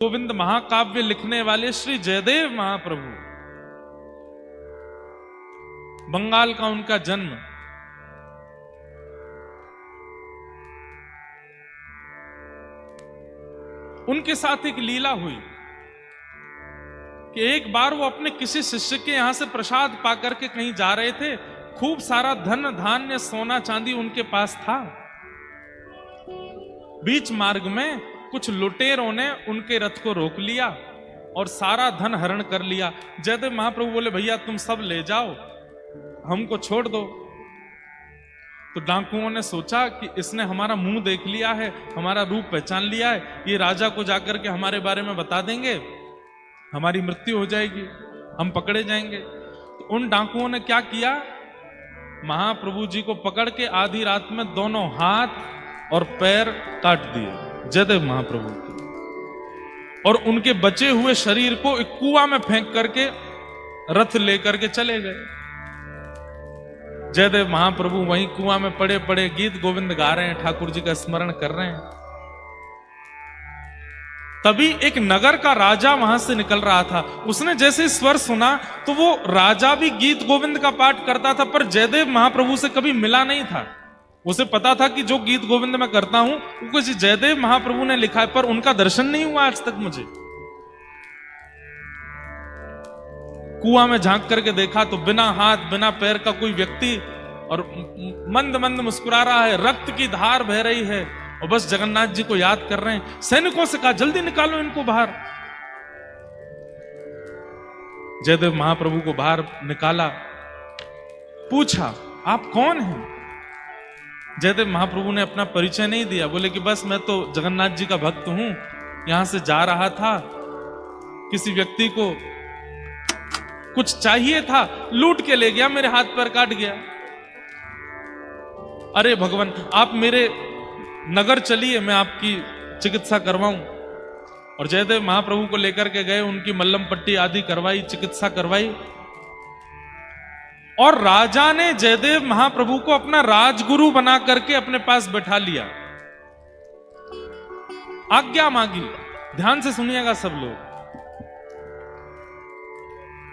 गोविंद महाकाव्य लिखने वाले श्री जयदेव महाप्रभु, बंगाल का उनका जन्म। उनके साथ एक लीला हुई कि एक बार वो अपने किसी शिष्य के यहां से प्रसाद पाकर के कहीं जा रहे थे। खूब सारा धन धान्य सोना चांदी उनके पास था। बीच मार्ग में कुछ लुटेरों ने उनके रथ को रोक लिया और सारा धन हरण कर लिया। जयदेव महाप्रभु बोले, भैया तुम सब ले जाओ, हमको छोड़ दो। तो डाकुओं ने सोचा कि इसने हमारा मुंह देख लिया है, हमारा रूप पहचान लिया है, ये राजा को जाकर के हमारे बारे में बता देंगे, हमारी मृत्यु हो जाएगी, हम पकड़े जाएंगे। तो उन डाकुओं ने क्या किया, महाप्रभु जी को पकड़ के आधी रात में दोनों हाथ और पैर काट दिए जयदेव महाप्रभु के, और उनके बचे हुए शरीर को एक कुआं में फेंक करके रथ लेकर के चले गए। जयदेव महाप्रभु वहीं कुआं में पड़े पड़े गीत गोविंद गा रहे हैं, ठाकुर जी का स्मरण कर रहे हैं। तभी एक नगर का राजा वहां से निकल रहा था। उसने जैसे स्वर सुना तो वो राजा भी गीत गोविंद का पाठ करता था, पर जयदेव महाप्रभु से कभी मिला नहीं था। उसे पता था कि जो गीत गोविंद मैं करता हूं वो किसी जयदेव महाप्रभु ने लिखा है, पर उनका दर्शन नहीं हुआ आज तक मुझे। कुआं में झांक करके देखा तो बिना हाथ बिना पैर का कोई व्यक्ति, और मंद मंद मुस्कुरा रहा है, रक्त की धार बह रही है, और बस जगन्नाथ जी को याद कर रहे हैं। सैनिकों से कहा, जल्दी निकालो इनको बाहर। जयदेव महाप्रभु को बाहर निकाला, पूछा आप कौन हैं? जयदेव महाप्रभु ने अपना परिचय नहीं दिया, बोले कि बस मैं तो जगन्नाथ जी का भक्त हूं, यहां से जा रहा था, किसी व्यक्ति को कुछ चाहिए था, लूट के ले गया, मेरे हाथ पैर काट गया। अरे भगवान, आप मेरे नगर चलिए, मैं आपकी चिकित्सा करवाऊं। और जयदेव महाप्रभु को लेकर के गए, उनकी मल्लम पट्टी आदि करवाई, चिकित्सा करवाई, और राजा ने जयदेव महाप्रभु को अपना राजगुरु बना करके अपने पास बैठा लिया। आज्ञा मांगी, ध्यान से सुनिएगा सब लोग।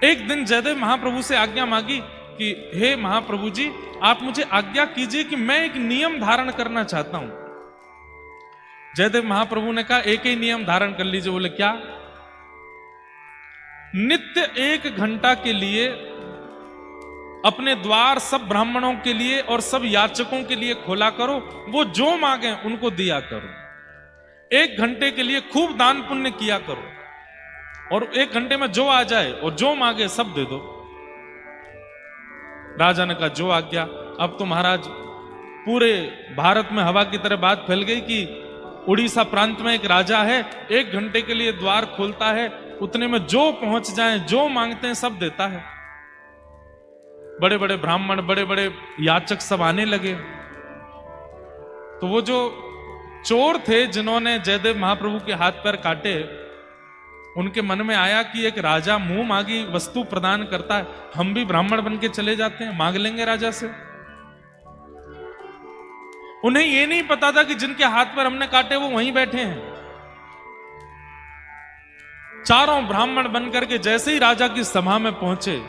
एक दिन जयदेव महाप्रभु से आज्ञा मांगी कि हे महाप्रभु जी, आप मुझे आज्ञा कीजिए कि मैं एक नियम धारण करना चाहता हूं। जयदेव महाप्रभु ने कहा, एक ही नियम धारण कर लीजिए। बोले क्या? नित्य 1 घंटा के लिए अपने द्वार सब ब्राह्मणों के लिए और सब याचकों के लिए खोला करो, वो जो मांगे उनको दिया करो। 1 घंटे के लिए खूब दान पुण्य किया करो, और 1 घंटे में जो आ जाए और जो मांगे सब दे दो। राजा ने कहा, जो आज्ञा। अब तो महाराज पूरे भारत में हवा की तरह बात फैल गई कि उड़ीसा प्रांत में एक राजा है, 1 घंटे के लिए द्वार खोलता है, उतने में जो पहुंच जाए जो मांगते हैं सब देता है। बड़े बड़े ब्राह्मण, बड़े बड़े याचक सब आने लगे। तो वो जो चोर थे जिन्होंने जयदेव महाप्रभु के हाथ पैर काटे, उनके मन में आया कि एक राजा मुंह मांगी वस्तु प्रदान करता है, हम भी ब्राह्मण बन के चले जाते हैं, मांग लेंगे राजा से। उन्हें यह नहीं पता था कि जिनके हाथ पर हमने काटे वो वहीं बैठे हैं। चारों ब्राह्मण बनकर के जैसे ही राजा की सभा में पहुंचे,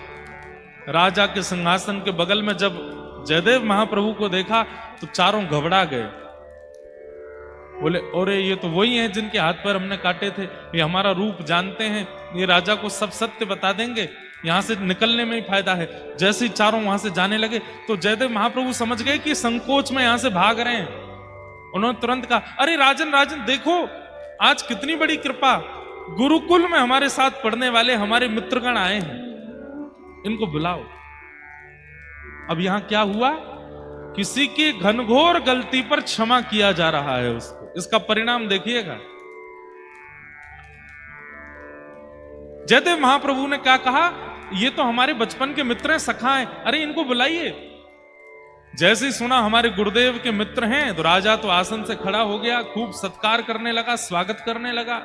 राजा के सिंहासन के बगल में जब जयदेव महाप्रभु को देखा तो चारों घबरा गए। बोले, अरे ये तो वही हैं जिनके हाथ पर हमने काटे थे, ये हमारा रूप जानते हैं, ये राजा को सब सत्य बता देंगे, यहां से निकलने में ही फायदा है। जैसे ही चारों वहां से जाने लगे तो जयदेव महाप्रभु समझ गए कि संकोच में यहां से भाग रहे हैं। उन्होंने तुरंत कहा, अरे राजन राजन देखो, आज कितनी बड़ी कृपा, गुरुकुल में हमारे साथ पढ़ने वाले हमारे मित्रगण आए हैं, इनको बुलाओ। अब यहां क्या हुआ, किसी की घनघोर गलती पर क्षमा किया जा रहा है उसको। इसका परिणाम देखिएगा। जयदेव महाप्रभु ने क्या कहा, ये तो हमारे बचपन के मित्र हैं, सखा हैं, अरे इनको बुलाइए। जैसे ही सुना हमारे गुरुदेव के मित्र हैं तो राजा तो आसन से खड़ा हो गया, खूब सत्कार करने लगा, स्वागत करने लगा।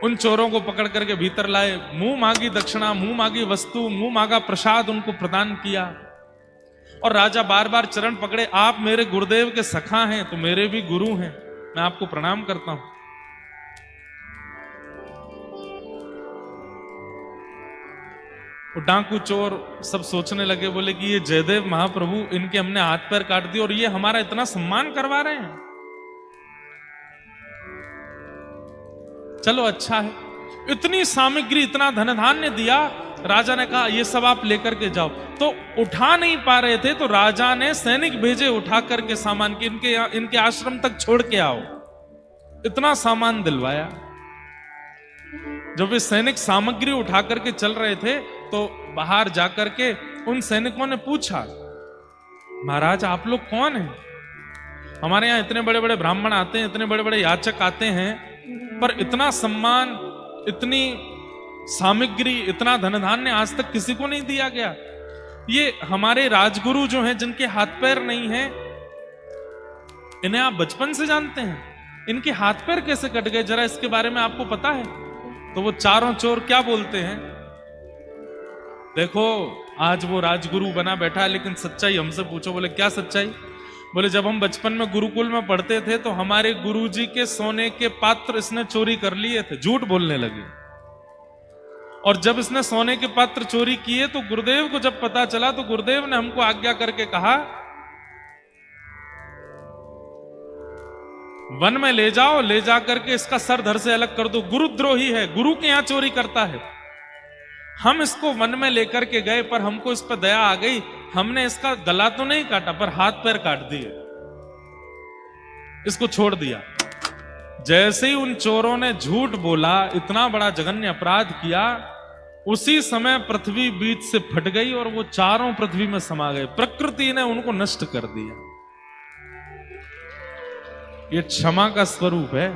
उन चोरों को पकड़ करके भीतर लाए, मुंह मांगी दक्षिणा, मुंह मांगी वस्तु, मुंह मांगा प्रसाद उनको प्रदान किया। और राजा बार बार चरण पकड़े, आप मेरे गुरुदेव के सखा हैं तो मेरे भी गुरु हैं, मैं आपको प्रणाम करता हूं। वो डाकू चोर सब सोचने लगे, बोले कि ये जयदेव महाप्रभु, इनके हमने हाथ पैर काट दिए और ये हमारा इतना सम्मान करवा रहे हैं। चलो अच्छा है, इतनी सामग्री, इतना धन धान्य दिया। राजा ने कहा ये सब आप लेकर के जाओ। तो उठा नहीं पा रहे थे तो राजा ने सैनिक भेजे उठा करके सामान की इनके आश्रम तक छोड़ के आओ। इतना सामान दिलवाया। जब वे सैनिक सामग्री उठा करके चल रहे थे तो बाहर जाकर के उन सैनिकों ने पूछा, महाराज आप लोग कौन हैं? हमारे यहाँ इतने बड़े बड़े ब्राह्मण आते हैं, इतने बड़े बड़े याचक आते हैं, पर इतना सम्मान, इतनी सामग्री, इतना धन धान्य आज तक किसी को नहीं दिया गया। ये हमारे राजगुरु जो हैं, जिनके हाथ पैर नहीं हैं, इन्हें आप बचपन से जानते हैं, इनके हाथ पैर कैसे कट गए, जरा इसके बारे में आपको पता है? तो वो चारों चोर क्या बोलते हैं, देखो आज वो राजगुरु बना बैठा है, लेकिन सच्चाई हमसे पूछो। बोले क्या सच्चाई? बोले जब हम बचपन में गुरुकुल में पढ़ते थे तो हमारे गुरुजी के सोने के पात्र इसने चोरी कर लिए थे। झूठ बोलने लगे। और जब इसने सोने के पात्र चोरी किए तो गुरुदेव को जब पता चला तो गुरुदेव ने हमको आज्ञा करके कहा, वन में ले जाओ, ले जाकर के इसका सर धड़ से अलग कर दो। गुरुद्रोही है, गुरु के यहां चोरी करता है। हम इसको वन में लेकर के गए, पर हमको इस पर दया आ गई, हमने इसका गला तो नहीं काटा पर हाथ पैर काट दिए, इसको छोड़ दिया। जैसे ही उन चोरों ने झूठ बोला, इतना बड़ा जघन्य अपराध किया, उसी समय पृथ्वी बीच से फट गई और वो चारों पृथ्वी में समा गए। प्रकृति ने उनको नष्ट कर दिया। ये क्षमा का स्वरूप है।